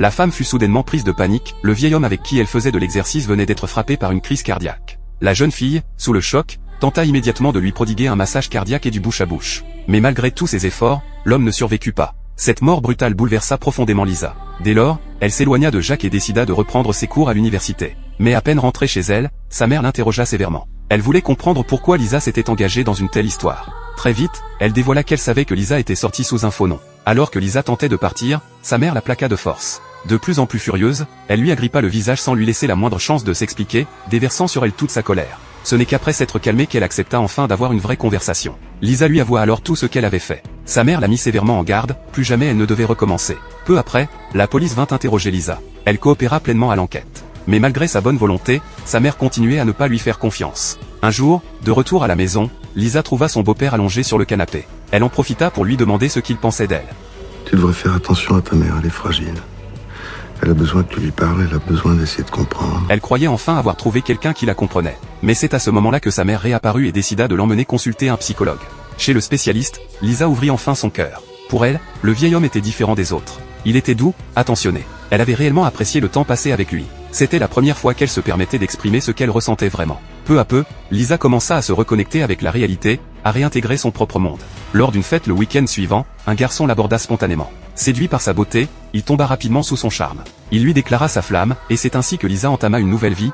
La femme fut soudainement prise de panique, le vieil homme avec qui elle faisait de l'exercice venait d'être frappé par une crise cardiaque. La jeune fille, sous le choc, tenta immédiatement de lui prodiguer un massage cardiaque et du bouche à bouche. Mais malgré tous ses efforts, l'homme ne survécut pas. Cette mort brutale bouleversa profondément Lisa. Dès lors, elle s'éloigna de Jacques et décida de reprendre ses cours à l'université. Mais à peine rentrée chez elle, sa mère l'interrogea sévèrement. Elle voulait comprendre pourquoi Lisa s'était engagée dans une telle histoire. Très vite, elle dévoila qu'elle savait que Lisa était sortie sous un faux nom. Alors que Lisa tentait de partir, sa mère la plaqua de force. De plus en plus furieuse, elle lui agrippa le visage sans lui laisser la moindre chance de s'expliquer, déversant sur elle toute sa colère. Ce n'est qu'après s'être calmée qu'elle accepta enfin d'avoir une vraie conversation. Lisa lui avoua alors tout ce qu'elle avait fait. Sa mère la mit sévèrement en garde, plus jamais elle ne devait recommencer. Peu après, la police vint interroger Lisa. Elle coopéra pleinement à l'enquête. Mais malgré sa bonne volonté, sa mère continuait à ne pas lui faire confiance. Un jour, de retour à la maison, Lisa trouva son beau-père allongé sur le canapé. Elle en profita pour lui demander ce qu'il pensait d'elle. Tu devrais faire attention à ta mère, elle est fragile. Elle a besoin que tu lui parles, elle a besoin d'essayer de comprendre. Elle croyait enfin avoir trouvé quelqu'un qui la comprenait. Mais c'est à ce moment-là que sa mère réapparut et décida de l'emmener consulter un psychologue. Chez le spécialiste, Lisa ouvrit enfin son cœur. Pour elle, le vieil homme était différent des autres. Il était doux, attentionné. Elle avait réellement apprécié le temps passé avec lui. C'était la première fois qu'elle se permettait d'exprimer ce qu'elle ressentait vraiment. Peu à peu, Lisa commença à se reconnecter avec la réalité, à réintégrer son propre monde. Lors d'une fête le week-end suivant, un garçon l'aborda spontanément. Séduit par sa beauté, il tomba rapidement sous son charme. Il lui déclara sa flamme, et c'est ainsi que Lisa entama une nouvelle vie,